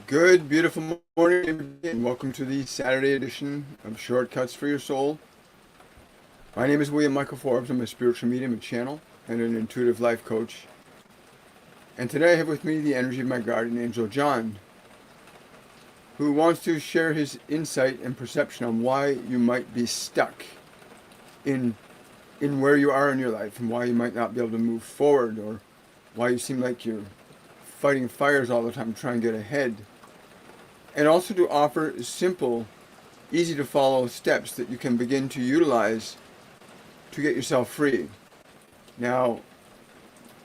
Good, beautiful morning, and welcome to the Saturday edition of Shortcuts for Your Soul. My name is William Michael Forbes. I'm a spiritual medium and channel and an intuitive life coach. And today I have with me the energy of my guardian angel, John, who wants to share his insight and perception on why you might be stuck in where you are in your life and why you might not be able to move forward, or why you seem like you're fighting fires all the time trying to get ahead. And also to offer simple, easy to follow steps that you can begin to utilize to get yourself free. Now,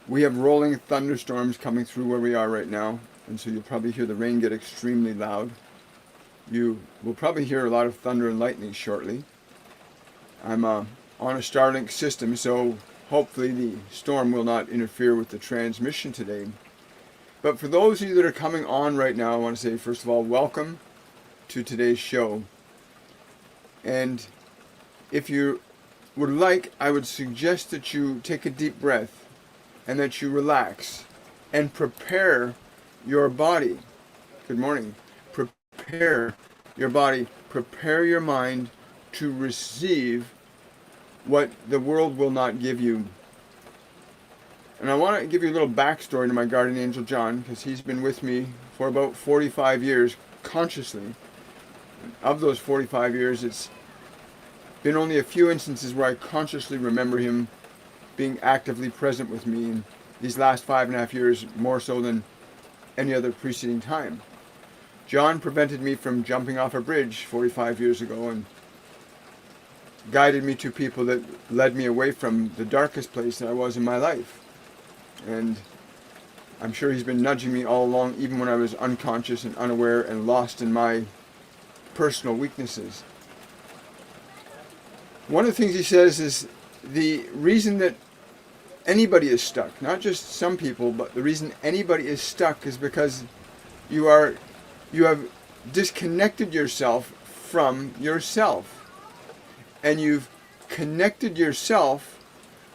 we have rolling thunderstorms coming through where we are right now, and so you'll probably hear the rain get extremely loud. You will probably hear a lot of thunder and lightning shortly. I'm on a Starlink system, so hopefully the storm will not interfere with the transmission today. But for those of you that are coming on right now, I want to say, first of all, welcome to today's show. And if you would like, I would suggest that you take a deep breath and that you relax and prepare your body. Good morning. Prepare your body, prepare your mind to receive what the world will not give you. And I want to give you a little backstory to my guardian angel John, because he's been with me for about 45 years consciously. Of those 45 years, it's been only a few instances where I consciously remember him being actively present with me, in these last 5.5 years more so than any other preceding time. John prevented me from jumping off a bridge 45 years ago and guided me to people that led me away from the darkest place that I was in my life. And I'm sure he's been nudging me all along, even when I was unconscious and unaware and lost in my personal weaknesses. One of the things he says is the reason that anybody is stuck, not just some people, but the reason anybody is stuck is because you have disconnected yourself from yourself. And you've connected yourself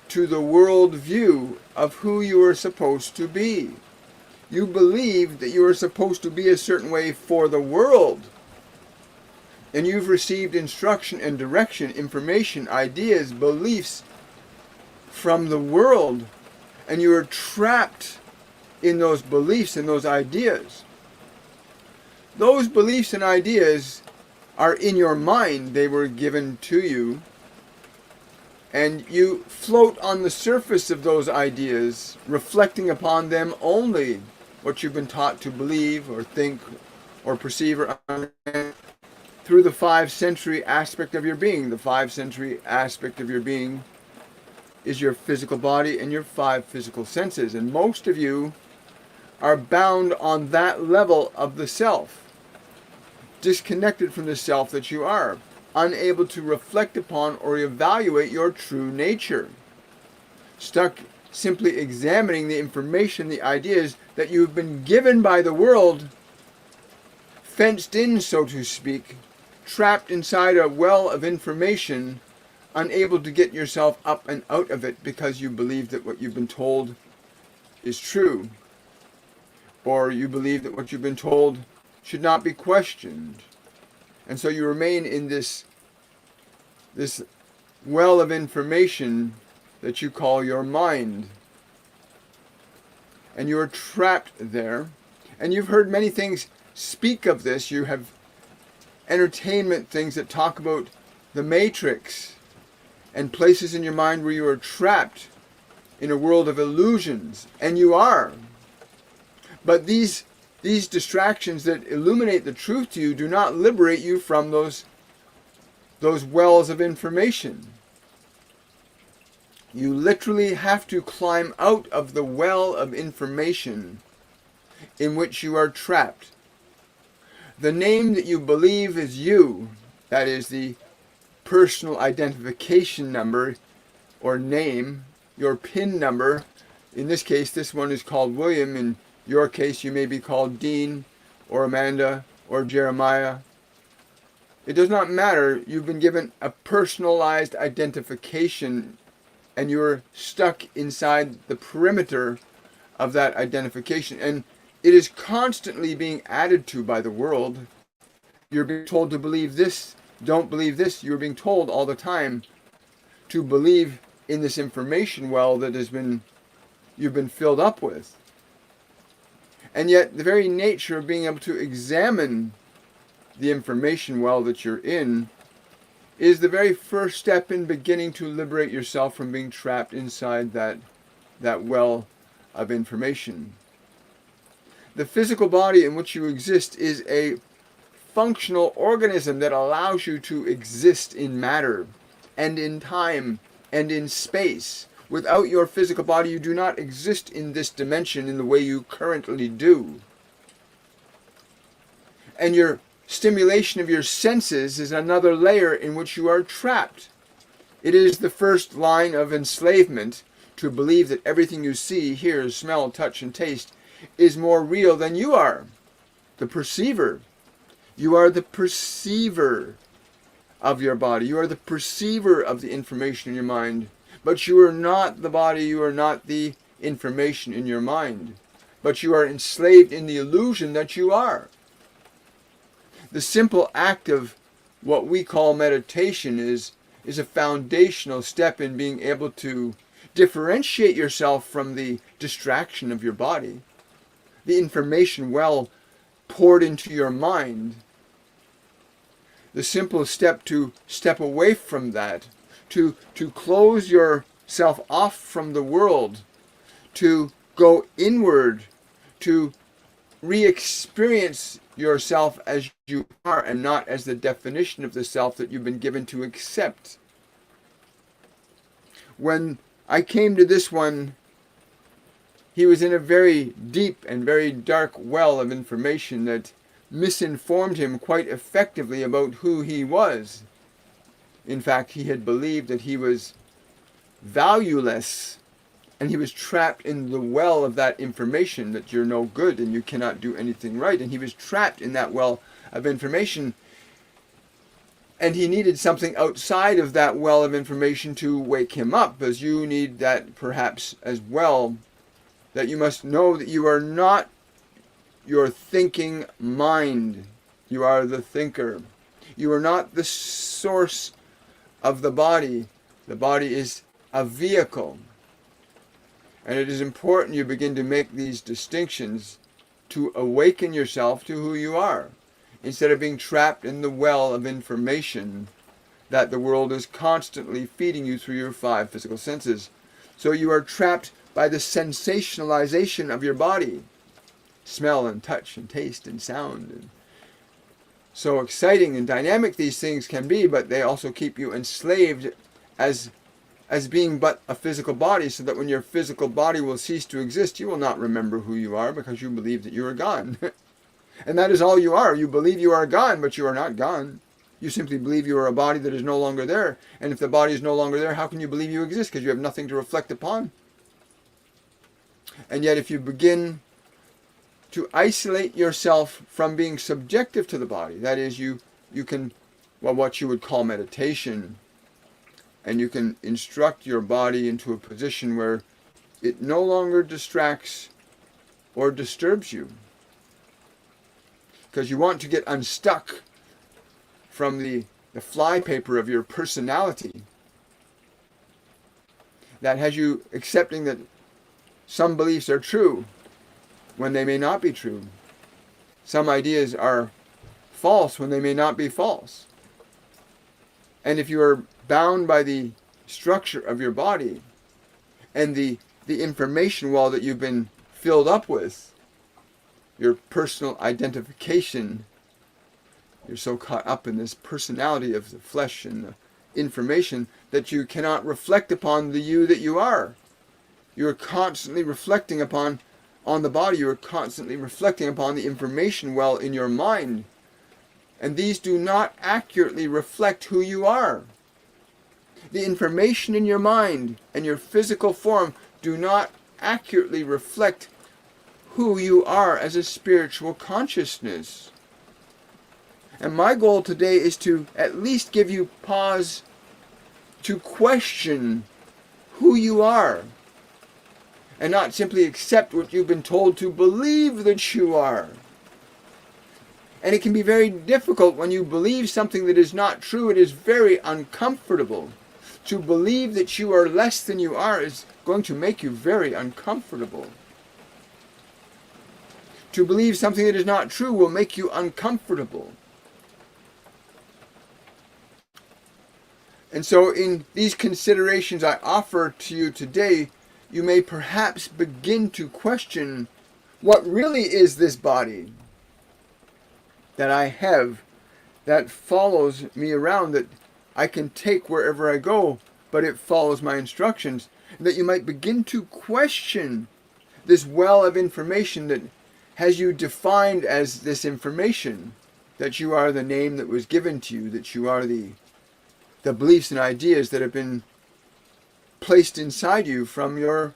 to the world view of who you are supposed to be. You believe that you are supposed to be a certain way for the world. And you've received instruction and direction, information, ideas, beliefs from the world. And you are trapped in those beliefs and those ideas. Those beliefs and ideas are in your mind. They were given to you. And you float on the surface of those ideas, reflecting upon them only what you've been taught to believe or think or perceive or understand through the 5-sensory aspect of your being. The 5-sensory aspect of your being is your physical body and your 5 physical senses. And most of you are bound on that level of the self, disconnected from the self that you are, unable to reflect upon or evaluate your true nature, stuck simply examining the information, the ideas that you've been given by the world, fenced in, so to speak, trapped inside a well of information, unable to get yourself up and out of it because you believe that what you've been told is true, or you believe that what you've been told should not be questioned. And so you remain in this well of information that you call your mind. And you are trapped there. And you've heard many things speak of this. You have entertainment things that talk about the matrix and places in your mind where you are trapped in a world of illusions. And you are. But these distractions that illuminate the truth to you do not liberate you from those wells of information. You literally have to climb out of the well of information in which you are trapped. The name that you believe is you, that is the personal identification number or name, your PIN number. In this case, this one is called William. In your case, you may be called Dean or Amanda or Jeremiah. It does not matter. You've been given a personalized identification and you're stuck inside the perimeter of that identification. And It is constantly being added to by the world. You're being told to believe this, don't believe this. You're being told all the time to believe in this information well that you've been filled up with. And yet the very nature of being able to examine the information well that you're in is the very first step in beginning to liberate yourself from being trapped inside that well of information. The physical body in which you exist is a functional organism that allows you to exist in matter and in time and in space. Without your physical body, you do not exist in this dimension in the way you currently do. And your stimulation of your senses is another layer in which you are trapped. It is the first line of enslavement to believe that everything you see, hear, smell, touch, and taste is more real than you are, the perceiver. You are the perceiver of your body. You are the perceiver of the information in your mind. But you are not the body. You are not the information in your mind. But you are enslaved in the illusion that you are. The simple act of what we call meditation is a foundational step in being able to differentiate yourself from the distraction of your body, the information well poured into your mind. The simple step to step away from that, to close yourself off from the world, to go inward, to re-experience yourself as you are and not as the definition of the self that you've been given to accept. When I came to this one, he was in a very deep and very dark well of information that misinformed him quite effectively about who he was. In fact, he had believed that he was valueless, and he was trapped in the well of that information that you're no good and you cannot do anything right. And he was trapped in that well of information, and he needed something outside of that well of information to wake him up, as you need that perhaps as well, that you must know that you are not your thinking mind. You are the thinker. You are not the source of the body. The body is a vehicle. And it is important you begin to make these distinctions to awaken yourself to who you are, instead of being trapped in the well of information that the world is constantly feeding you through your 5 physical senses. So you are trapped by the sensationalization of your body. Smell and touch and taste and sound. And so exciting and dynamic these things can be, but they also keep you enslaved as being but a physical body, so that when your physical body will cease to exist, you will not remember who you are because you believe that you are gone. And that is all you are. You believe you are gone, but you are not gone. You simply believe you are a body that is no longer there. And if the body is no longer there, how can you believe you exist? Because you have nothing to reflect upon. And yet if you begin to isolate yourself from being subjective to the body, that is, you can, well, what you would call meditation, and you can instruct your body into a position where it no longer distracts or disturbs you. Because you want to get unstuck from the flypaper of your personality that has you accepting that some beliefs are true when they may not be true. Some ideas are false when they may not be false. And if you are bound by the structure of your body and the information well that you've been filled up with, your personal identification, you're so caught up in this personality of the flesh and the information that you cannot reflect upon the you that you are. You're constantly reflecting on the body. You're constantly reflecting upon the information well in your mind. And these do not accurately reflect who you are. The information in your mind and your physical form do not accurately reflect who you are as a spiritual consciousness. And my goal today is to at least give you pause to question who you are. and not simply accept what you've been told to believe that you are. And it can be very difficult when you believe something that is not true. It is very uncomfortable. To believe that you are less than you are is going to make you very uncomfortable. To believe something that is not true will make you uncomfortable. And so in these considerations I offer to you today, you may perhaps begin to question what really is this body that I have, that follows me around, that I can take wherever I go, but it follows my instructions. That you might begin to question this well of information that has you defined as this information, that you are the name that was given to you, that you are the beliefs and ideas that have been placed inside you from your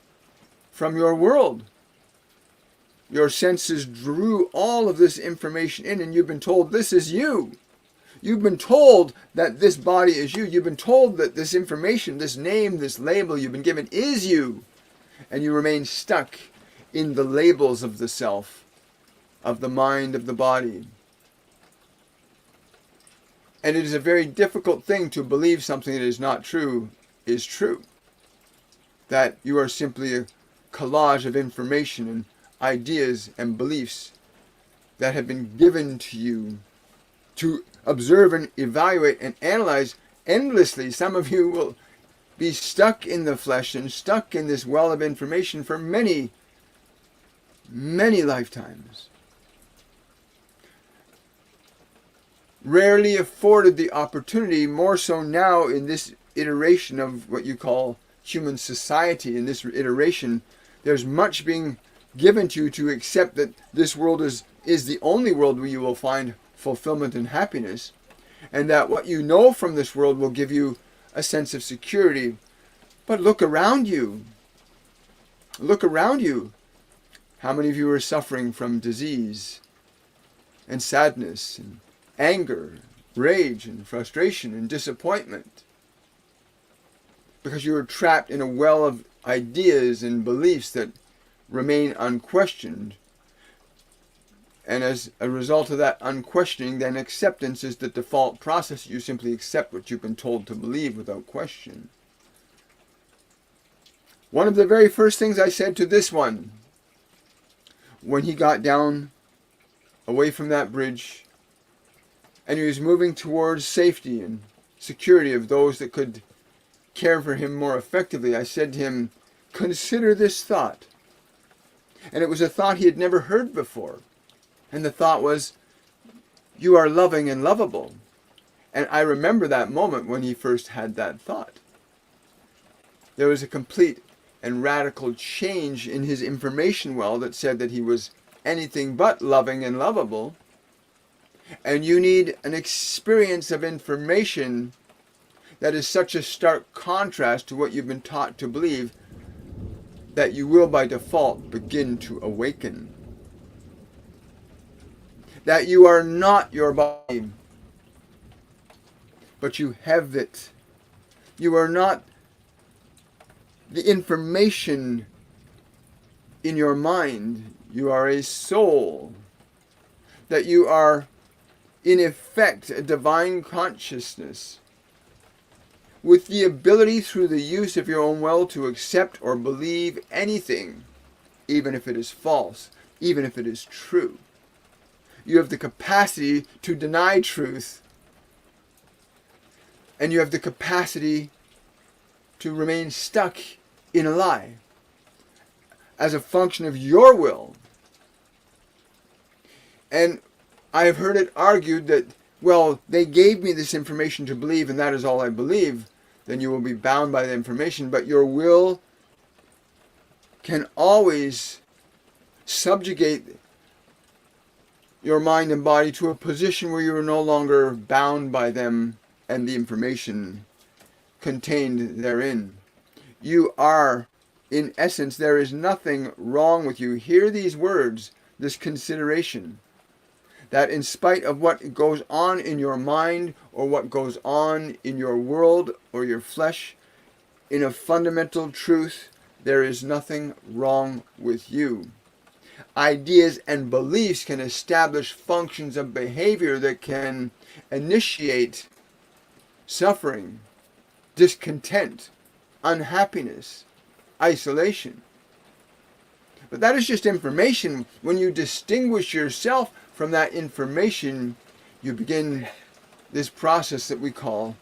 world. Your senses drew all of this information in, and you've been told this is you. You've been told that this body is you. You've been told that this information, this name, this label you've been given is you. And you remain stuck in the labels of the self, of the mind, of the body. And it is a very difficult thing to believe something that is not true is true. That you are simply a collage of information and ideas and beliefs that have been given to you to observe and evaluate and analyze endlessly. Some of you will be stuck in the flesh and stuck in this well of information for many, many lifetimes. Rarely afforded the opportunity, more so now in this iteration of what you call human society. In this iteration, there's much being given to you to accept that this world is the only world where you will find fulfillment and happiness, and that what you know from this world will give you a sense of security. But look around you. Look around you. How many of you are suffering from disease and sadness and anger, rage and frustration and disappointment? Because you are trapped in a well of ideas and beliefs that remain unquestioned. And as a result of that unquestioning, then acceptance is the default process. You simply accept what you've been told to believe without question. One of the very first things I said to this one, when he got down away from that bridge, and he was moving towards safety and security of those that could care for him more effectively, I said to him, consider this thought. And it was a thought he had never heard before. And the thought was, you are loving and lovable. And I remember that moment when he first had that thought. There was a complete and radical change in his information well that said that he was anything but loving and lovable. And you need an experience of information that is such a stark contrast to what you've been taught to believe that you will by default begin to awaken. That you are not your body, but you have it. You are not the information in your mind. You are a soul. That you are, in effect, a divine consciousness with the ability through the use of your own will to accept or believe anything, even if it is false, even if it is true. You have the capacity to deny truth, and you have the capacity to remain stuck in a lie as a function of your will. And I have heard it argued that, well, they gave me this information to believe and that is all I believe. Then you will be bound by the information, but your will can always subjugate your mind and body to a position where you are no longer bound by them and the information contained therein. You are, in essence, there is nothing wrong with you. Hear these words, this consideration, that in spite of what goes on in your mind or what goes on in your world or your flesh, in a fundamental truth, there is nothing wrong with you. Ideas and beliefs can establish functions of behavior that can initiate suffering, discontent, unhappiness, isolation. But that is just information. When you distinguish yourself from that information, you begin this process that we call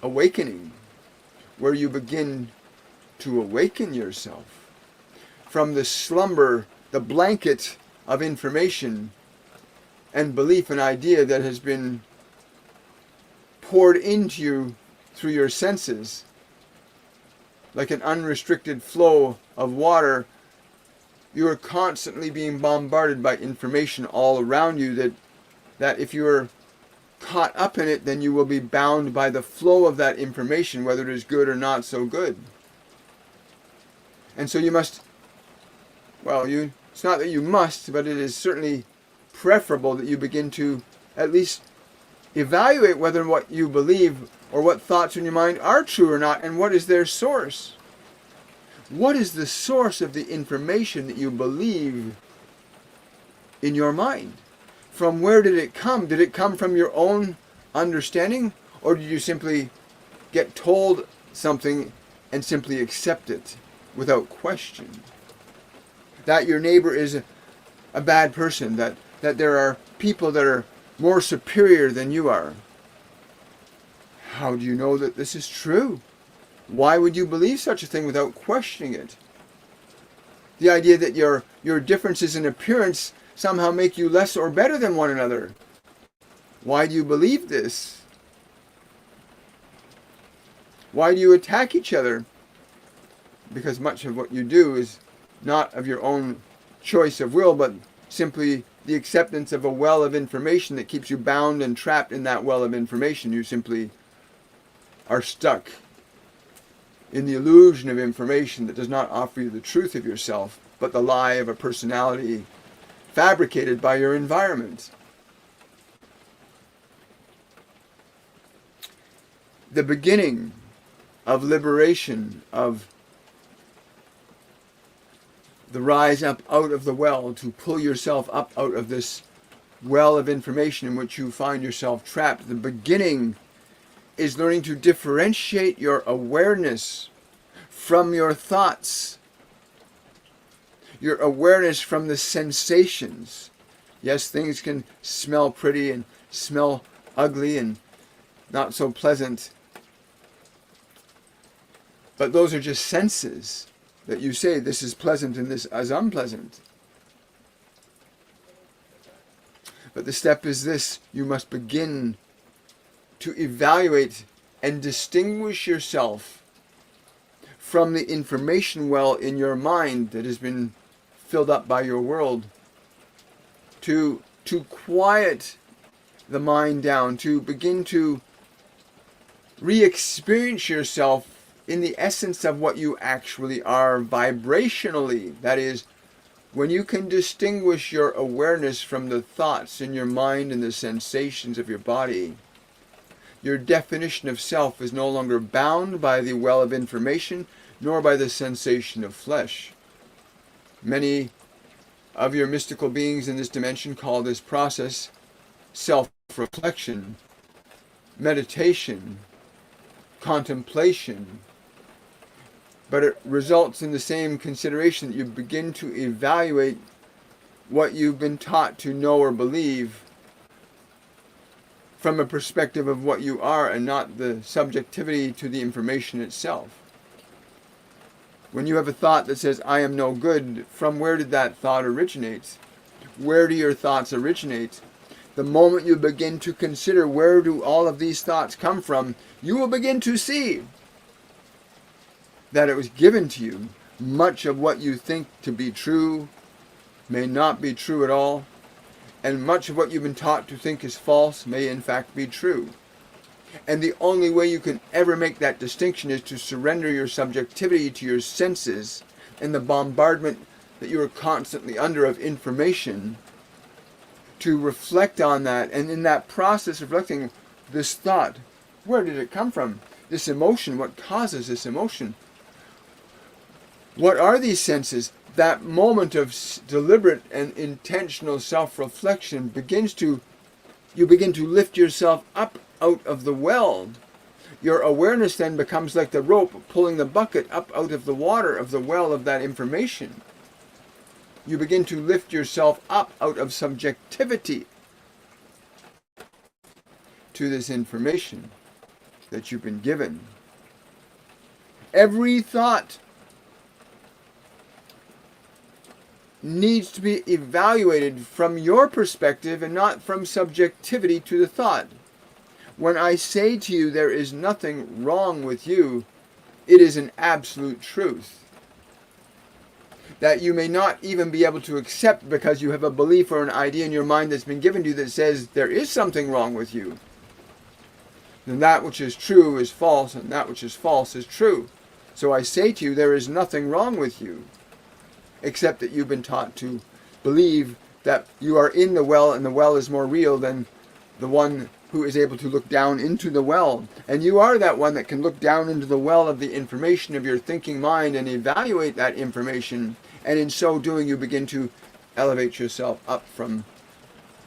awakening, where you begin to awaken yourself from the slumber, the blanket of information and belief and idea that has been poured into you through your senses, like an unrestricted flow of water. You are constantly being bombarded by information all around you that if you are caught up in it, then you will be bound by the flow of that information, whether it is good or not so good. And so you must, it's not that you must, but it is certainly preferable that you begin to at least evaluate whether what you believe or what thoughts in your mind are true or not, and what is their source. What is the source of the information that you believe in your mind? From where did it come? Did it come from your own understanding, or did you simply get told something and simply accept it without question? That your neighbor is a bad person, that there are people that are more superior than you are. How do you know that this is true? Why would you believe such a thing without questioning it? The idea that your differences in appearance somehow make you less or better than one another. Why do you believe this? Why do you attack each other? Because much of what you do is not of your own choice of will, but simply the acceptance of a well of information that keeps you bound and trapped in that well of information. You simply are stuck in the illusion of information that does not offer you the truth of yourself, but the lie of a personality fabricated by your environment. The beginning of liberation, of the rise up out of the well, to pull yourself up out of this well of information in which you find yourself trapped. The beginning is learning to differentiate your awareness from your thoughts, your awareness from the sensations. Yes, things can smell pretty and smell ugly and not so pleasant, but those are just senses that you say this is pleasant and this is unpleasant. But the step is this: you must begin to evaluate and distinguish yourself from the information well in your mind that has been filled up by your world, to quiet the mind down, to begin to re-experience yourself in the essence of what you actually are vibrationally. That is, when you can distinguish your awareness from the thoughts in your mind and the sensations of your body, your definition of self is no longer bound by the well of information, nor by the sensation of flesh. Many of your mystical beings in this dimension call this process self-reflection, meditation, contemplation. But it results in the same consideration that you begin to evaluate what you've been taught to know or believe from a perspective of what you are and not the subjectivity to the information itself. When you have a thought that says, I am no good, from where did that thought originate? Where do your thoughts originate? The moment you begin to consider where do all of these thoughts come from, you will begin to see that it was given to you. Much of what you think to be true may not be true at all, and much of what you've been taught to think is false may in fact be true. And the only way you can ever make that distinction is to surrender your subjectivity to your senses and the bombardment that you are constantly under of information, to reflect on that, and in that process of reflecting, this thought, where did it come from? This emotion, what causes this emotion? What are these senses? That moment of deliberate and intentional self-reflection you begin to lift yourself up out of the well. Your awareness then becomes like the rope pulling the bucket up out of the water of the well of that information. You begin to lift yourself up out of subjectivity to this information that you've been given. Every thought needs to be evaluated from your perspective and not from subjectivity to the thought. When I say to you there is nothing wrong with you, it is an absolute truth that you may not even be able to accept because you have a belief or an idea in your mind that's been given to you that says there is something wrong with you. Then that which is true is false, and that which is false is true. So I say to you, there is nothing wrong with you, except that you've been taught to believe that you are in the well, and the well is more real than the one who is able to look down into the well. And you are that one that can look down into the well of the information of your thinking mind and evaluate that information. And in so doing, you begin to elevate yourself up from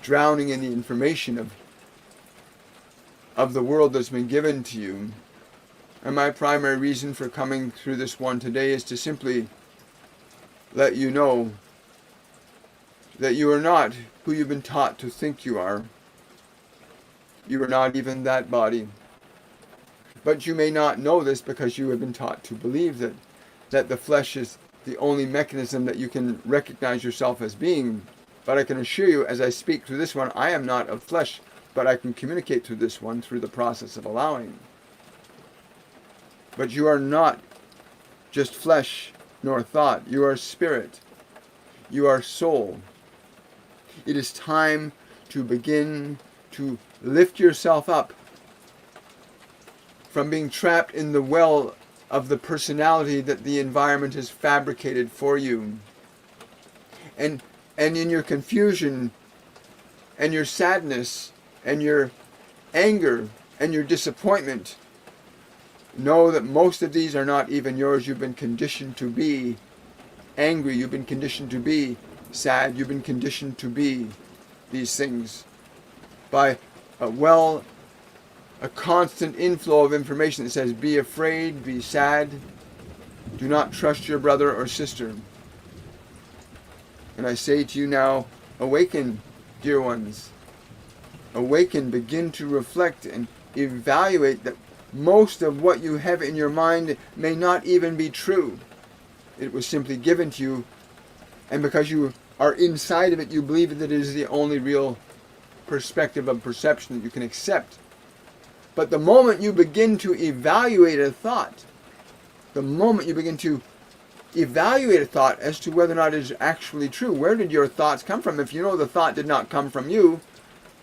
drowning in the information of the world that's been given to you. And my primary reason for coming through this one today is to simply let you know that you are not who you've been taught to think you are. You are not even that body. But you may not know this because you have been taught to believe that the flesh is the only mechanism that you can recognize yourself as being. But I can assure you, as I speak through this one, I am not of flesh, but I can communicate through this one through the process of allowing. But you are not just flesh nor thought. You are spirit. You are soul. It is time to begin to lift yourself up from being trapped in the well of the personality that the environment has fabricated for you. And in your confusion and your sadness and your anger and your disappointment, know that most of these are not even yours. You've been conditioned to be angry. You've been conditioned to be sad. You've been conditioned to be these things by a constant inflow of information that says, be afraid, be sad, do not trust your brother or sister. And I say to you now, awaken, dear ones. Awaken, begin to reflect and evaluate that most of what you have in your mind may not even be true. It was simply given to you, and because you are inside of it, you believe that it is the only real perspective of perception that you can accept. But the moment you begin to evaluate a thought, the moment you begin to evaluate a thought as to whether or not it is actually true, where did your thoughts come from? If you know the thought did not come from you,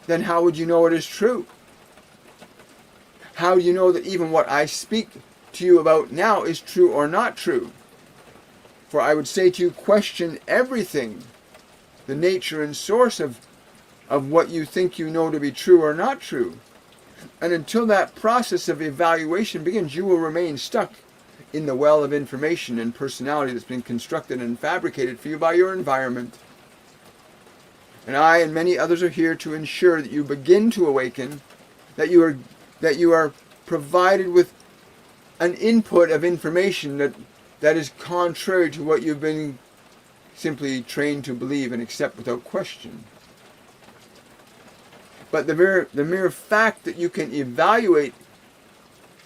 then how would you know it is true? How do you know that even what I speak to you about now is true or not true? For I would say to you, question everything, the nature and source of what you think you know to be true or not true. And until that process of evaluation begins, you will remain stuck in the well of information and personality that's been constructed and fabricated for you by your environment. And I and many others are here to ensure that you begin to awaken, that you are provided with an input of information that is contrary to what you've been simply trained to believe and accept without question. But the mere fact that you can evaluate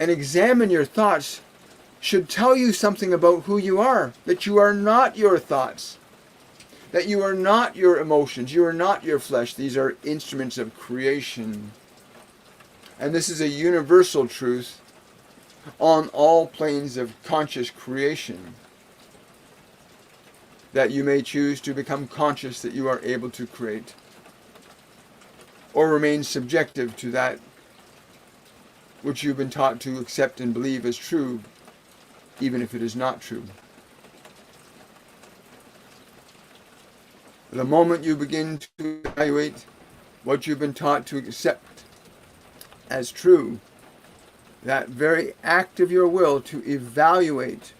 and examine your thoughts should tell you something about who you are, that you are not your thoughts, that you are not your emotions, you are not your flesh. These are instruments of creation. And this is a universal truth on all planes of conscious creation, that you may choose to become conscious that you are able to create, or remain subjective to that which you've been taught to accept and believe as true, even if it is not true. The moment you begin to evaluate what you've been taught to accept as true, that very act of your will to evaluate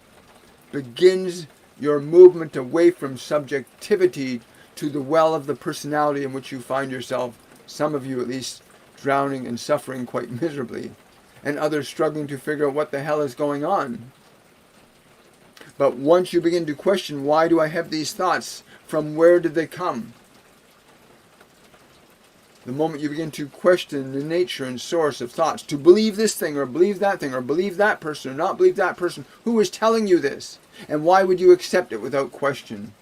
begins your movement away from subjectivity to the well of the personality in which you find yourself, some of you at least, drowning and suffering quite miserably, and others struggling to figure out what the hell is going on. But once you begin to question, why do I have these thoughts? From where did they come? The moment you begin to question the nature and source of thoughts, to believe this thing or believe that thing or believe that person or not believe that person, who is telling you this? And why would you accept it without question?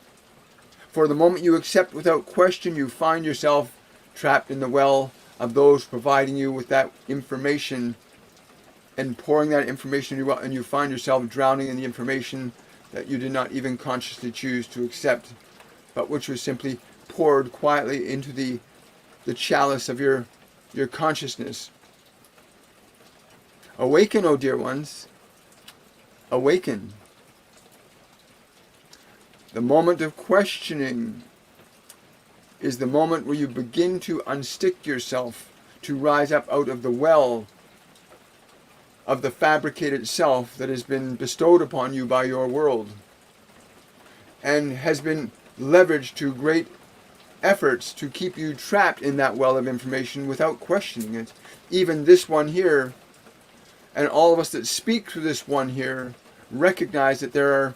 For the moment you accept without question, you find yourself trapped in the well of those providing you with that information and pouring that information in you, and you find yourself drowning in the information that you did not even consciously choose to accept, but which was simply poured quietly into the chalice of your consciousness. Awaken, oh dear ones. Awaken. The moment of questioning is the moment where you begin to unstick yourself, to rise up out of the well of the fabricated self that has been bestowed upon you by your world and has been leveraged to great efforts to keep you trapped in that well of information without questioning it. Even this one here, and all of us that speak through this one here, recognize that there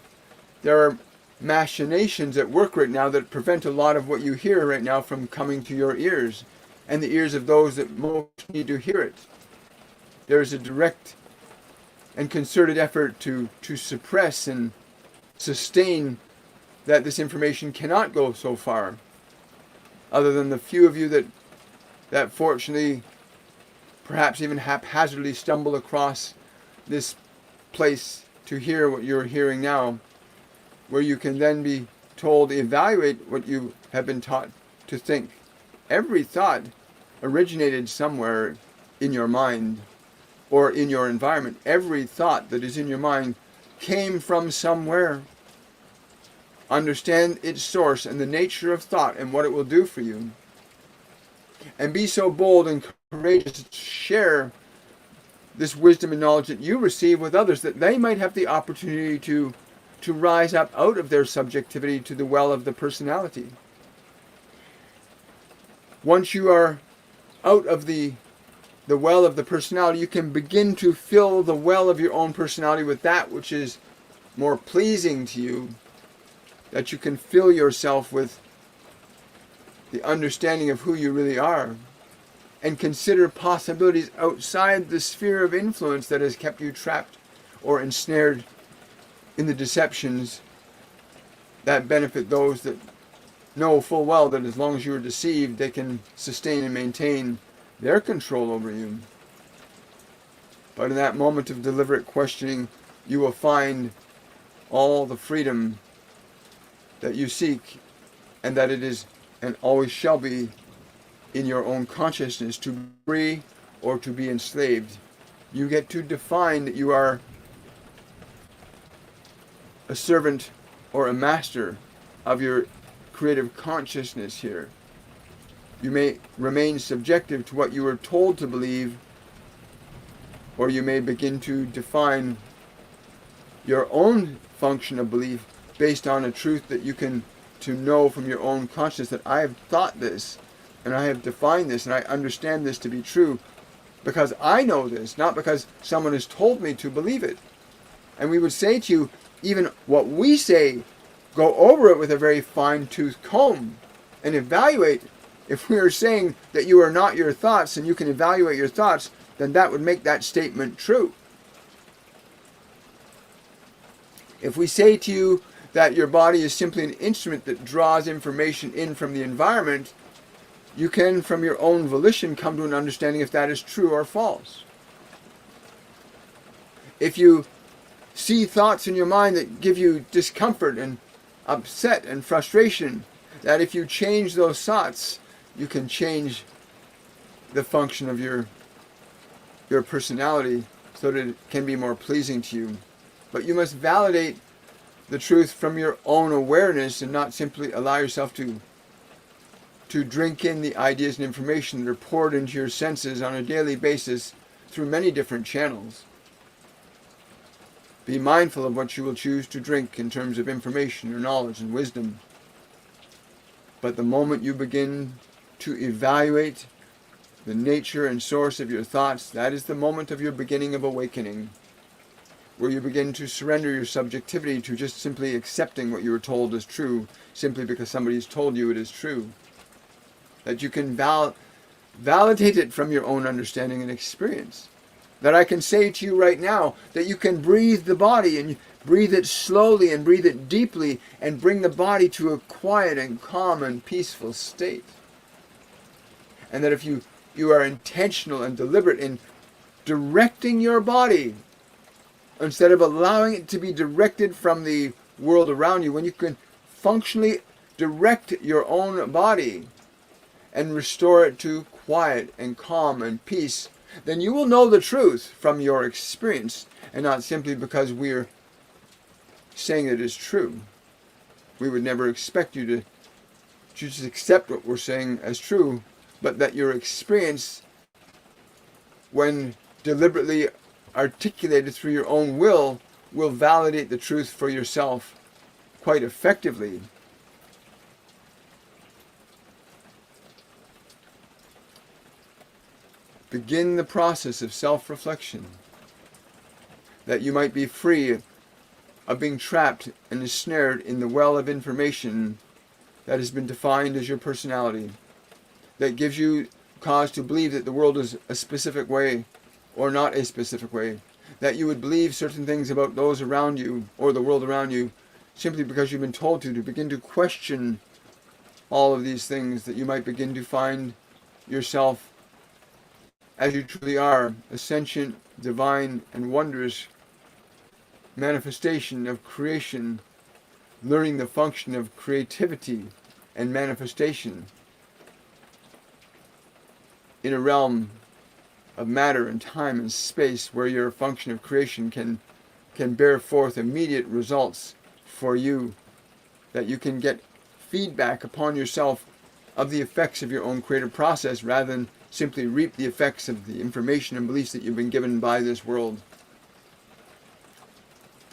are machinations at work right now that prevent a lot of what you hear right now from coming to your ears and the ears of those that most need to hear it. There is a direct and concerted effort to suppress and sustain that this information cannot go so far, other than the few of you that fortunately, perhaps even haphazardly stumble across this place to hear what you're hearing now, where you can then be told, evaluate what you have been taught to think. Every thought originated somewhere in your mind or in your environment. Every thought that is in your mind came from somewhere. Understand its source and the nature of thought and what it will do for you. And be so bold and courageous to share this wisdom and knowledge that you receive with others, that they might have the opportunity to rise up out of their subjectivity to the well of the personality. Once you are out of the well of the personality, you can begin to fill the well of your own personality with that which is more pleasing to you, that you can fill yourself with the understanding of who you really are, and consider possibilities outside the sphere of influence that has kept you trapped or ensnared in the deceptions that benefit those that know full well that as long as you are deceived, they can sustain and maintain their control over you. But in that moment of deliberate questioning, you will find all the freedom that you seek, and that it is and always shall be in your own consciousness, to be free or to be enslaved. You get to define that you are a servant or a master of your creative consciousness here. You may remain subjective to what you are told to believe, or you may begin to define your own function of belief based on a truth that you can to know from your own consciousness, that I have thought this and I have defined this and I understand this to be true because I know this, not because someone has told me to believe it. And we would say to you, even what we say, go over it with a very fine-tooth comb and evaluate. If we are saying that you are not your thoughts and you can evaluate your thoughts, then that would make that statement true. If we say to you that your body is simply an instrument that draws information in from the environment, you can, from your own volition, come to an understanding if that is true or false. If you see thoughts in your mind that give you discomfort and upset and frustration, that if you change those thoughts, you can change the function of your personality so that it can be more pleasing to you. But you must validate the truth from your own awareness and not simply allow yourself to drink in the ideas and information that are poured into your senses on a daily basis through many different channels. Be mindful of what you will choose to drink in terms of information or knowledge and wisdom. But the moment you begin to evaluate the nature and source of your thoughts, that is the moment of your beginning of awakening, where you begin to surrender your subjectivity to just simply accepting what you were told is true, simply because somebody has told you it is true. That you can validate it from your own understanding and experience. That I can say to you right now that you can breathe the body, and you breathe it slowly and breathe it deeply, and bring the body to a quiet and calm and peaceful state. And that if you are intentional and deliberate in directing your body, instead of allowing it to be directed from the world around you, when you can functionally direct your own body and restore it to quiet and calm and peace, then you will know the truth from your experience, and not simply because we're saying it is true. We would never expect you to just accept what we're saying as true, but that your experience, when deliberately articulated through your own will validate the truth for yourself quite effectively. Begin the process of self-reflection, that you might be free of being trapped and ensnared in the well of information that has been defined as your personality, that gives you cause to believe that the world is a specific way or not a specific way, that you would believe certain things about those around you or the world around you simply because you've been told to begin to question all of these things, that you might begin to find yourself as you truly are, a sentient, divine, and wondrous manifestation of creation, learning the function of creativity and manifestation in a realm of matter and time and space, where your function of creation can bear forth immediate results for you, that you can get feedback upon yourself of the effects of your own creative process, rather than simply reap the effects of the information and beliefs that you've been given by this world.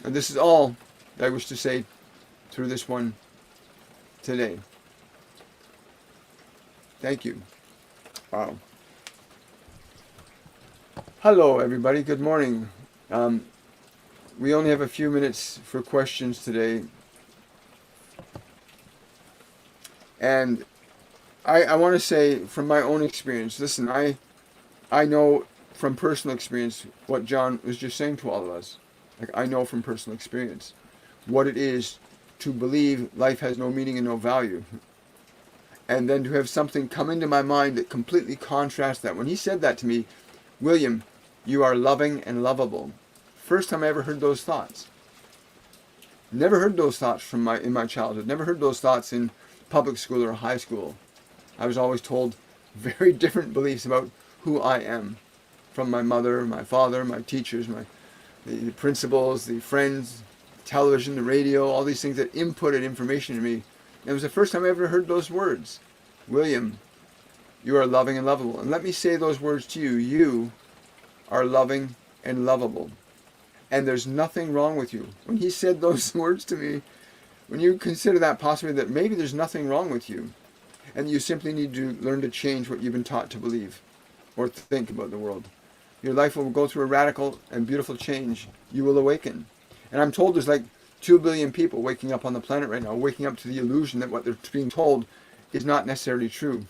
And this is all that I wish to say through this one today. Thank you. Wow. Hello, everybody. Good morning. We only have a few minutes for questions today. And I want to say from my own experience, listen, I know from personal experience what John was just saying to all of us. Like, I know from personal experience what it is to believe life has no meaning and no value. And then to have something come into my mind that completely contrasts that. When he said that to me, William, you are loving and lovable. First time I ever heard those thoughts. Never heard those thoughts in my childhood. Never heard those thoughts in public school or high school. I was always told very different beliefs about who I am from my mother, my father, my teachers, the principals, the friends, television, the radio, all these things that inputted information to me. And it was the first time I ever heard those words. William, you are loving and lovable. And let me say those words to you. You are loving and lovable. And there's nothing wrong with you. When he said those words to me, when you consider that possibility that maybe there's nothing wrong with you, and you simply need to learn to change what you've been taught to believe or think about the world, your life will go through a radical and beautiful change. You will awaken. And I'm told there's like 2 billion people waking up on the planet right now, waking up to the illusion that what they're being told is not necessarily true.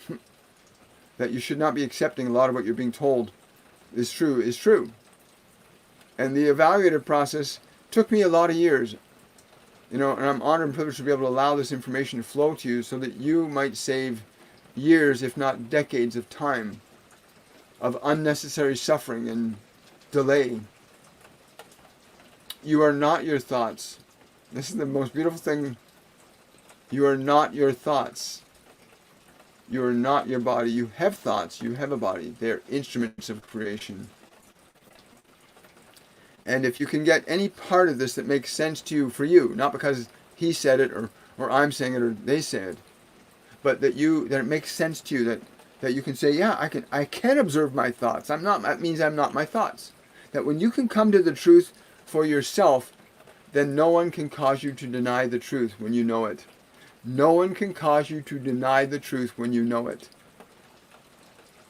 That you should not be accepting a lot of what you're being told is true. And the evaluative process took me a lot of years. And I'm honored and privileged to be able to allow this information to flow to you so that you might save years, if not decades of time, of unnecessary suffering and delay. You are not your thoughts. This is the most beautiful thing. You are not your thoughts. You are not your body. You have thoughts. You have a body. They are instruments of creation. And if you can get any part of this that makes sense to you for you, not because he said it or I'm saying it or they say it, but that it makes sense to you, that you can say, yeah, I can observe my thoughts. That means I'm not my thoughts. That when you can come to the truth for yourself, then no one can cause you to deny the truth when you know it. No one can cause you to deny the truth when you know it.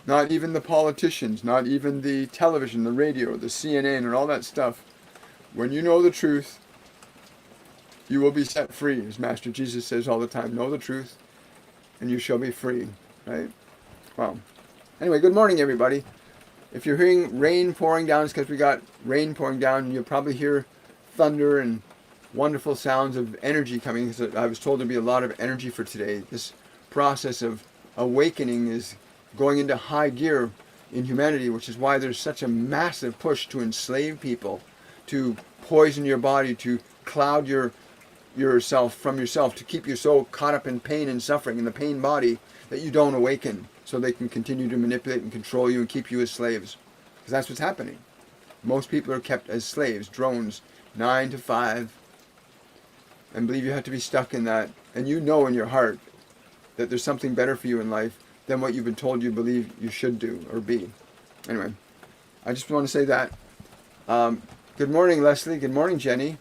Not even the politicians, not even the television, the radio, the CNN, and all that stuff. When you know the truth, you will be set free, as Master Jesus says all the time. Know the truth, and you shall be free. Right? Wow. Anyway, good morning, everybody. If you're hearing rain pouring down, it's because we got rain pouring down. You'll probably hear thunder and wonderful sounds of energy coming. I was told there'd be a lot of energy for today. This process of awakening is going into high gear in humanity, which is why there's such a massive push to enslave people, to poison your body, to cloud yourself from yourself, to keep you so caught up in pain and suffering in the pain body that you don't awaken, so they can continue to manipulate and control you and keep you as slaves. Because that's what's happening. Most people are kept as slaves, drones, 9 to 5, and believe you have to be stuck in that. And you know in your heart that there's something better for you in life than what you've been told you believe you should do or be. Anyway, I just want to say that. Good morning, Leslie. Good morning, Jenny.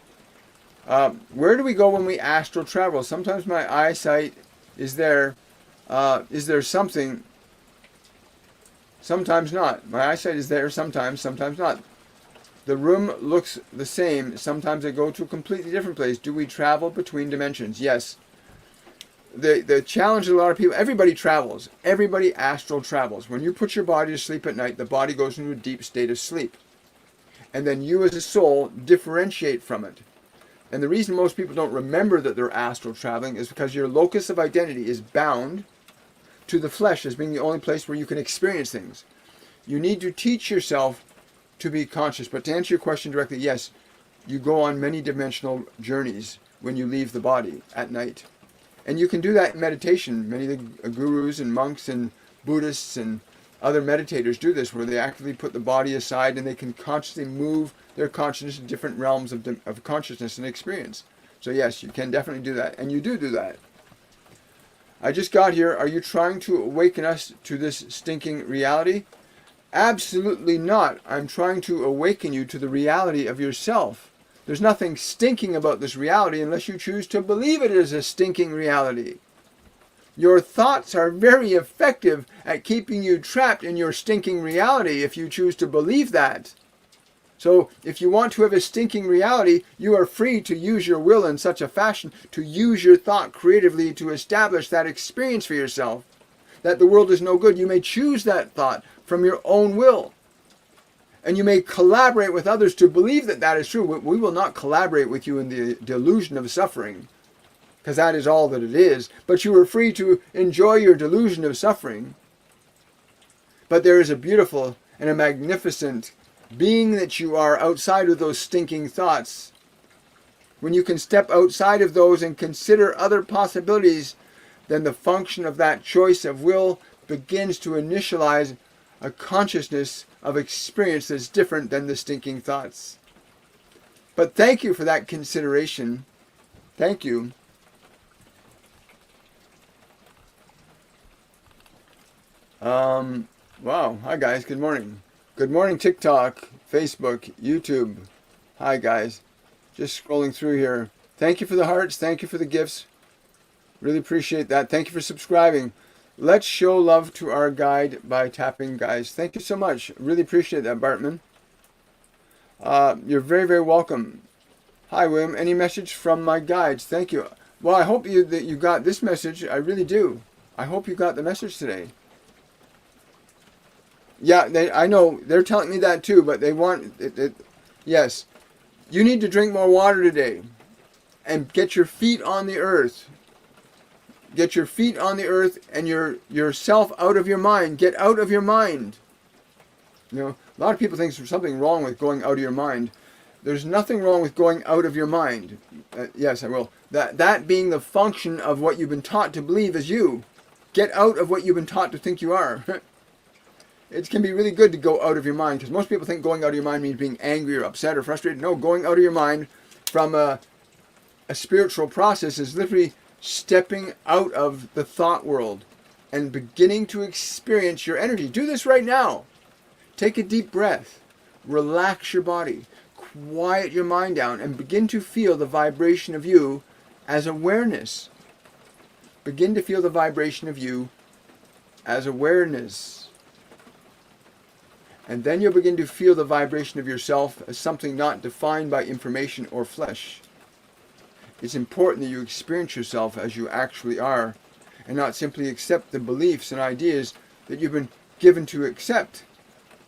Where do we go when we astral travel? Sometimes my eyesight is there. Is there something? Sometimes not. My eyesight is there sometimes not. The room looks the same. Sometimes I go to a completely different place. Do we travel between dimensions? Yes. The challenge of a lot of people, everybody travels. Everybody astral travels. When you put your body to sleep at night, the body goes into a deep state of sleep. And then you as a soul differentiate from it. And the reason most people don't remember that they're astral traveling is because your locus of identity is bound to the flesh as being the only place where you can experience things. You need to teach yourself to be conscious. But to answer your question directly, yes, you go on many dimensional journeys when you leave the body at night. And you can do that in meditation. Many of the gurus and monks and Buddhists and other meditators do this, where they actively put the body aside and they can consciously move their consciousness to different realms of consciousness and experience. So yes, you can definitely do that. And you do that. I just got here. Are you trying to awaken us to this stinking reality? Absolutely not. I'm trying to awaken you to the reality of yourself. There's nothing stinking about this reality unless you choose to believe it is a stinking reality. Your thoughts are very effective at keeping you trapped in your stinking reality if you choose to believe that. So if you want to have a stinking reality, you are free to use your will in such a fashion to use your thought creatively to establish that experience for yourself, that the world is no good. You may choose that thought from your own will. And you may collaborate with others to believe that that is true. We will not collaborate with you in the delusion of suffering, because that is all that it is. But you are free to enjoy your delusion of suffering. But there is a beautiful and a magnificent being that you are outside of those stinking thoughts. When you can step outside of those and consider other possibilities, then the function of that choice of will begins to initialize a consciousness of experience that's different than the stinking thoughts. But thank you for that consideration. Thank you. Wow. Hi, guys. Good morning. Good morning, TikTok, Facebook, YouTube. Hi, guys. Just scrolling through here. Thank you for the hearts. Thank you for the gifts. Really appreciate that. Thank you for subscribing. Let's show love to our guide by tapping, guys. Thank you so much. Really appreciate that, Bartman. You're very, very welcome. Hi, William. Any message from my guides? Thank you. Well, I hope that you got this message. I really do. I hope you got the message today. Yeah, I know. They're telling me that too, but they want it. Yes. You need to drink more water today and get your feet on the earth. Get your feet on the earth and yourself out of your mind. Get out of your mind. You know, a lot of people think there's something wrong with going out of your mind. There's nothing wrong with going out of your mind. Yes, I will. That being the function of what you've been taught to believe is you. Get out of what you've been taught to think you are. It can be really good to go out of your mind, because most people think going out of your mind means being angry or upset or frustrated. No, going out of your mind from a spiritual process is literally stepping out of the thought world and beginning to experience your energy. Do this right now. Take a deep breath. Relax your body. quiet your mind down and begin to feel the vibration of you as awareness. Begin to feel the vibration of you as awareness. And then you'll begin to feel the vibration of yourself as something not defined by information or flesh. It's important that you experience yourself as you actually are, and not simply accept the beliefs and ideas that you've been given to accept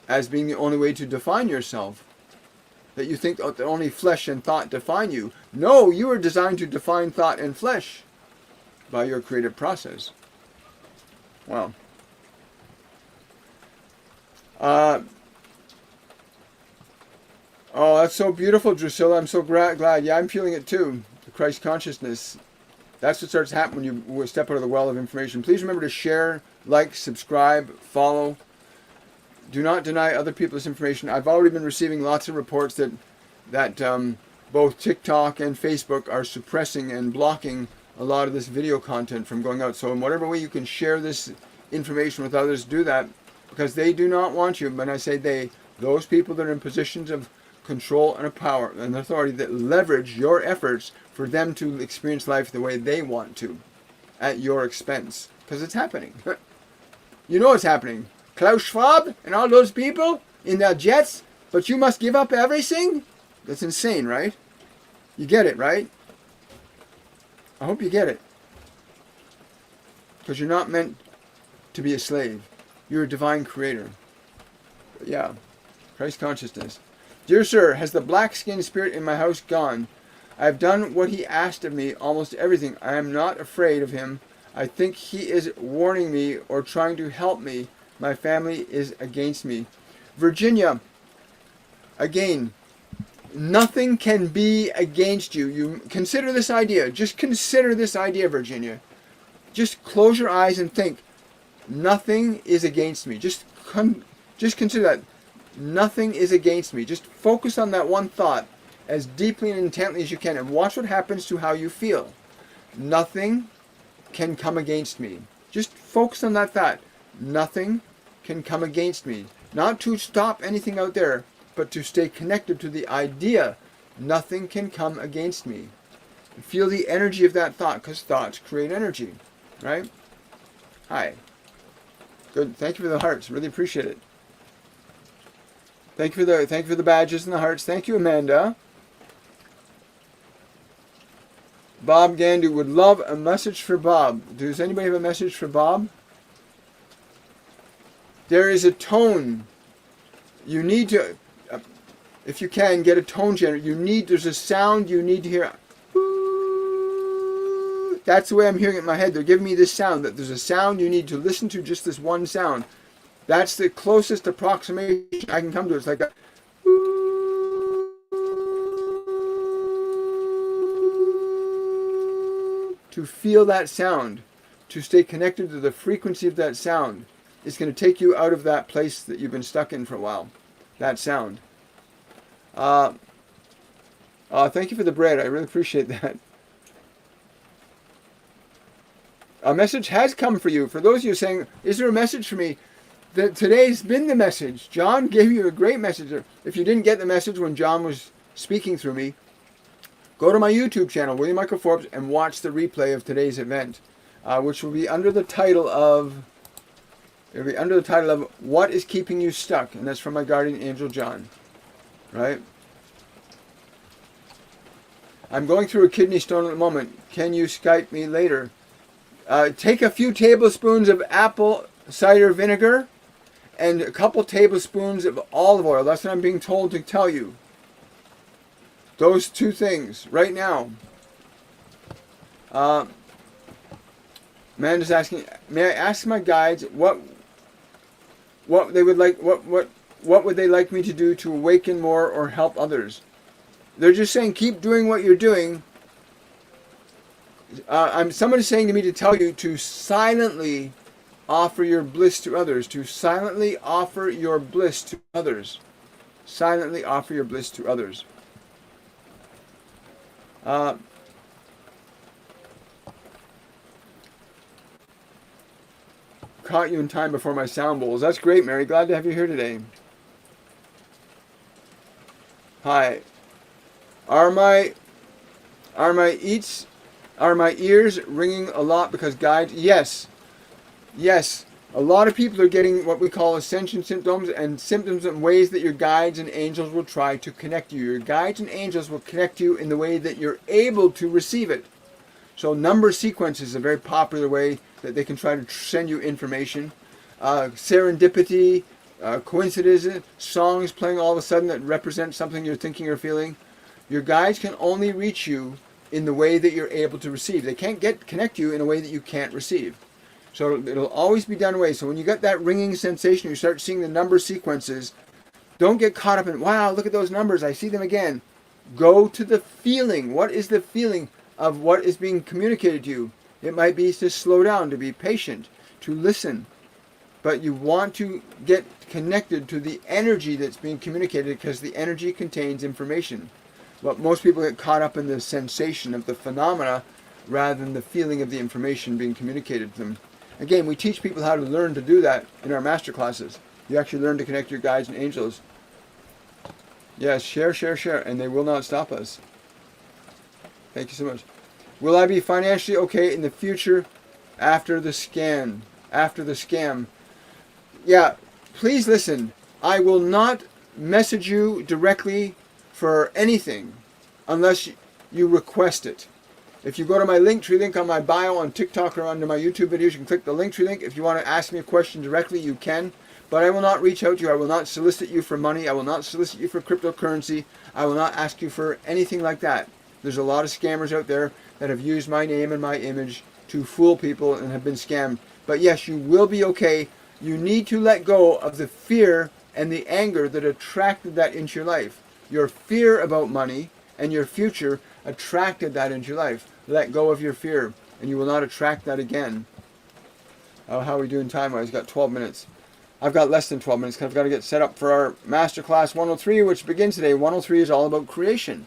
as being the only way to define yourself. That you think that only flesh and thought define you. No, you are designed to define thought and flesh by your creative process. Wow. Oh, that's so beautiful, Drusilla. I'm so glad. Yeah, I'm feeling it too. The Christ consciousness. That's what starts happening when you step out of the well of information. Please remember to share, like, subscribe, follow. Do not deny other people this information. I've already been receiving lots of reports that both TikTok and Facebook are suppressing and blocking a lot of this video content from going out. So in whatever way you can share this information with others, do that, because they do not want you. When I say they, those people that are in positions of control and of power and authority that leverage your efforts for them to experience life the way they want to, at your expense. Because it's happening. You know it's happening. Klaus Schwab and all those people in their jets, but you must give up everything? That's insane, right? You get it, right? I hope you get it. Because you're not meant to be a slave. You're a divine creator. But yeah, Christ consciousness. Dear sir, has the black-skinned spirit in my house gone? I have done what he asked of me, almost everything. I am not afraid of him. I think he is warning me or trying to help me. My family is against me. Virginia, again, nothing can be against you. You consider this idea. Just consider this idea, Virginia. Just close your eyes and think. Nothing is against me. Just consider that. Nothing is against me. Just focus on that one thought as deeply and intently as you can, and watch what happens to how you feel. Nothing can come against me. Just focus on that thought. Nothing can come against me. Not to stop anything out there, but to stay connected to the idea. Nothing can come against me. And feel the energy of that thought, because thoughts create energy. Right? Hi. Good. Thank you for the hearts. Really appreciate it. Thank you for the badges and the hearts. Thank you, Amanda. Bob Gandu would love a message for Bob. Does anybody have a message for Bob? There is a tone. You need to, if you can, get a tone generator. There's a sound you need to hear. That's the way I'm hearing it in my head. They're giving me this sound. That there's a sound you need to listen to, just this one sound. That's the closest approximation I can come to. It's like a... To feel that sound, to stay connected to the frequency of that sound, is going to take you out of that place that you've been stuck in for a while. That sound. Thank you for the bread. I really appreciate that. A message has come for you. For those of you saying, is there a message for me? Today's been the message. John gave you a great message. If you didn't get the message when John was speaking through me, go to my YouTube channel, William Michael Forbes, and watch the replay of today's event, which will be under the title of, What is Keeping You Stuck? And that's from my guardian angel, John. Right? I'm going through a kidney stone at the moment. Can you Skype me later? Take a few tablespoons of apple cider vinegar and a couple tablespoons of olive oil. That's what I'm being told to tell you. Those two things right now. Amanda's asking, may I ask my guides what they would like, what would they like me to do to awaken more or help others? They're just saying keep doing what you're doing. Somebody's saying to me to tell you to silently offer your bliss to others. To silently offer your bliss to others. Silently offer your bliss to others. Caught you in time before my sound bowls. That's great, Mary. Glad to have you here today. Hi. Are my are my eats are my ears ringing a lot because guides? Yes, yes. A lot of people are getting what we call ascension symptoms and symptoms in ways that your guides and angels will try to connect you. Your guides and angels will connect you in the way that you're able to receive it. So number sequence is a very popular way that they can try to send you information. Serendipity, coincidence, songs playing all of a sudden that represent something you're thinking or feeling. Your guides can only reach you in the way that you're able to receive. They can't connect you in a way that you can't receive. So it'll always be done away. So when you get that ringing sensation, you start seeing the number sequences, don't get caught up in, wow, look at those numbers, I see them again. Go to the feeling. What is the feeling of what is being communicated to you? It might be to slow down, to be patient, to listen. But you want to get connected to the energy that's being communicated because the energy contains information. But most people get caught up in the sensation of the phenomena rather than the feeling of the information being communicated to them. Again, we teach people how to learn to do that in our master classes. You actually learn to connect your guides and angels. Yes, share, and they will not stop us. Thank you so much. Will I be financially okay in the future after the scam? Yeah, please listen. I will not message you directly for anything unless you request it. If you go to my Linktree link on my bio on TikTok or under my YouTube videos, you can click the Linktree link. If you want to ask me a question directly, you can. But I will not reach out to you. I will not solicit you for money. I will not solicit you for cryptocurrency. I will not ask you for anything like that. There's a lot of scammers out there that have used my name and my image to fool people and have been scammed. But yes, you will be okay. You need to let go of the fear and the anger that attracted that into your life. Your fear about money and your future attracted that into your life. Let go of your fear, and you will not attract that again. Oh, how are we doing time-wise? Got 12 minutes. I've got less than 12 minutes because I've got to get set up for our Masterclass 103, which begins today. 103 is all about creation,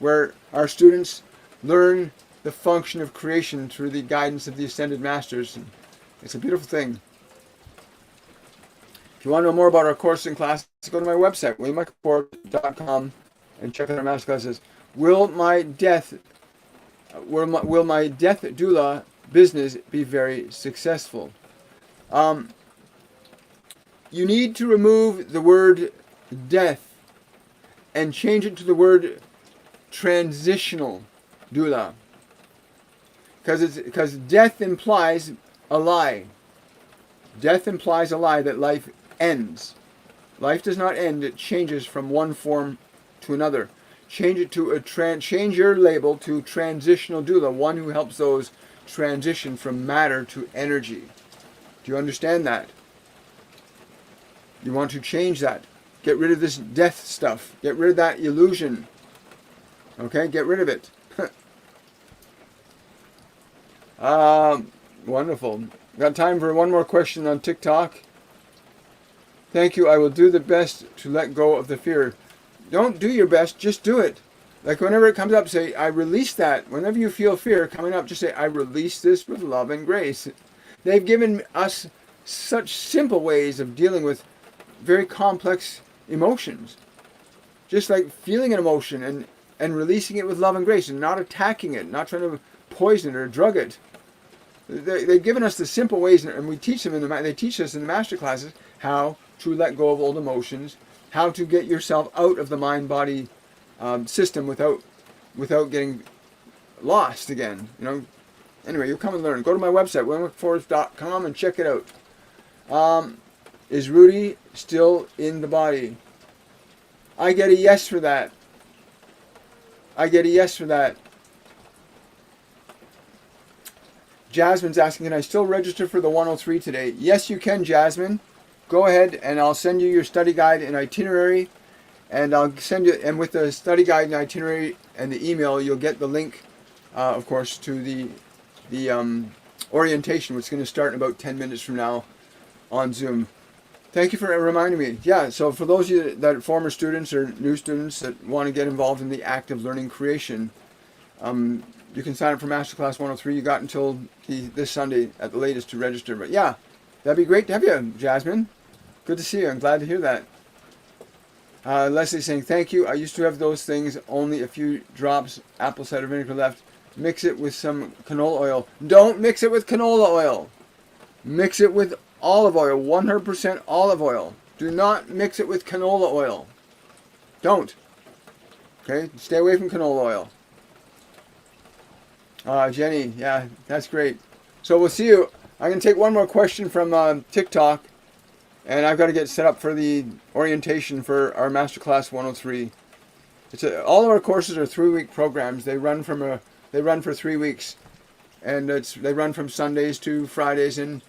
where our students learn the function of creation through the guidance of the Ascended Masters. It's a beautiful thing. If you want to know more about our course and classes, go to my website, williammichaelforbes.com, and check out our Masterclasses. Will my death doula business be very successful? You need to remove the word death and change it to the word transitional doula, because death implies a lie. Death implies a lie that life ends. Life does not end; it changes from one form to another. Change it to change your label to transitional doula, one who helps those transition from matter to energy. Do you understand that? You want to change that. Get rid of this death stuff. Get rid of that illusion. Okay, get rid of it. Wonderful. Got time for one more question on TikTok. Thank you. I will do the best to let go of the fear. Don't do your best, just do it. Like whenever it comes up, say, I release that. Whenever you feel fear coming up, just say, I release this with love and grace. They've given us such simple ways of dealing with very complex emotions. Just like feeling an emotion and releasing it with love and grace and not attacking it, not trying to poison it or drug it. They've given us the simple ways, and we teach them they teach us in the master classes how to let go of old emotions, how to get yourself out of the mind-body system without getting lost again. Anyway, you'll come and learn. Go to my website, williammichaelforbes.com, and check it out. Is Rudy still in the body? I get a yes for that. Jasmine's asking, can I still register for the 103 today? Yes, you can, Jasmine. Go ahead, and I'll send you your study guide and itinerary, and I'll send you, and with the study guide and itinerary and the email, you'll get the link, of course, to the orientation, which is going to start in about 10 minutes from now on Zoom. Thank you for reminding me. Yeah, so for those of you that are former students or new students that want to get involved in the act of learning creation, you can sign up for Masterclass 103. You got until this Sunday at the latest to register. But yeah, that'd be great to have you, Jasmine. Good to see you. I'm glad to hear that. Leslie saying, thank you. I used to have those things, only a few drops apple cider vinegar left. Mix it with some canola oil. Don't mix it with canola oil. Mix it with olive oil, 100% olive oil. Do not mix it with canola oil. Don't. Okay? Stay away from canola oil. Jenny, yeah, that's great. So we'll see you. I'm going to take one more question from TikTok, and I've got to get set up for the orientation for our Masterclass 103. All of our courses are 3-week programs. They run for 3 weeks, and they run from Sundays to Fridays. And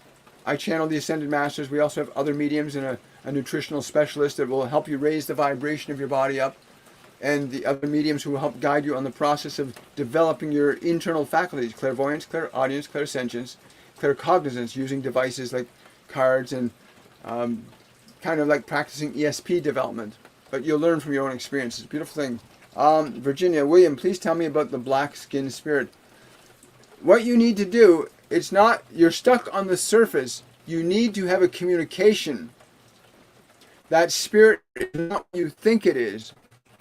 I channel the Ascended Masters. We also have other mediums and a nutritional specialist that will help you raise the vibration of your body up, and the other mediums who will help guide you on the process of developing your internal faculties: clairvoyance, clairaudience, clairsentience, claircognizance, using devices like cards and kind of like practicing ESP development. But you'll learn from your own experience. It's a beautiful thing. Virginia, William, please tell me about the black skin spirit. What you need to do, it's not, you're stuck on the surface. You need to have a communication. That spirit is not what you think it is.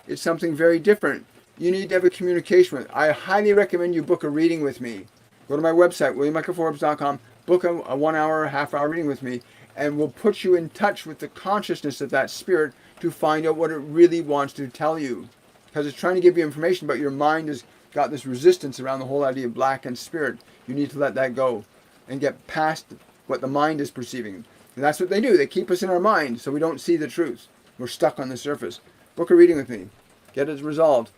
It's something very different. You need to have a communication with it. I highly recommend you book a reading with me. Go to my website, williammichaelforbes.com, book a 1 hour or half-hour reading with me, and we'll put you in touch with the consciousness of that spirit to find out what it really wants to tell you. Because it's trying to give you information, but your mind has got this resistance around the whole idea of black and spirit. You need to let that go and get past what the mind is perceiving. And that's what they do. They keep us in our mind so we don't see the truth. We're stuck on the surface. Book a reading with me. Get it resolved.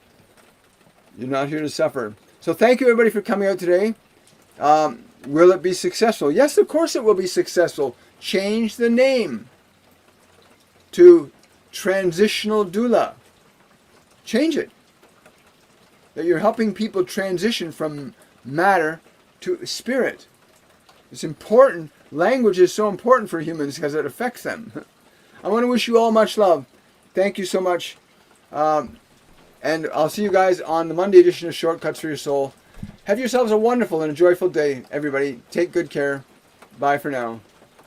You're not here to suffer. So thank you, everybody, for coming out today. Will it be successful? Yes, of course it will be successful. Change the name to Transitional Doula. Change it. That you're helping people transition from matter to spirit. It's important. Language is so important for humans because it affects them. I want to wish you all much love. Thank you so much. And I'll see you guys on the Monday edition of Shortcuts for Your Soul. Have yourselves a wonderful and a joyful day, everybody. Take good care. Bye for now.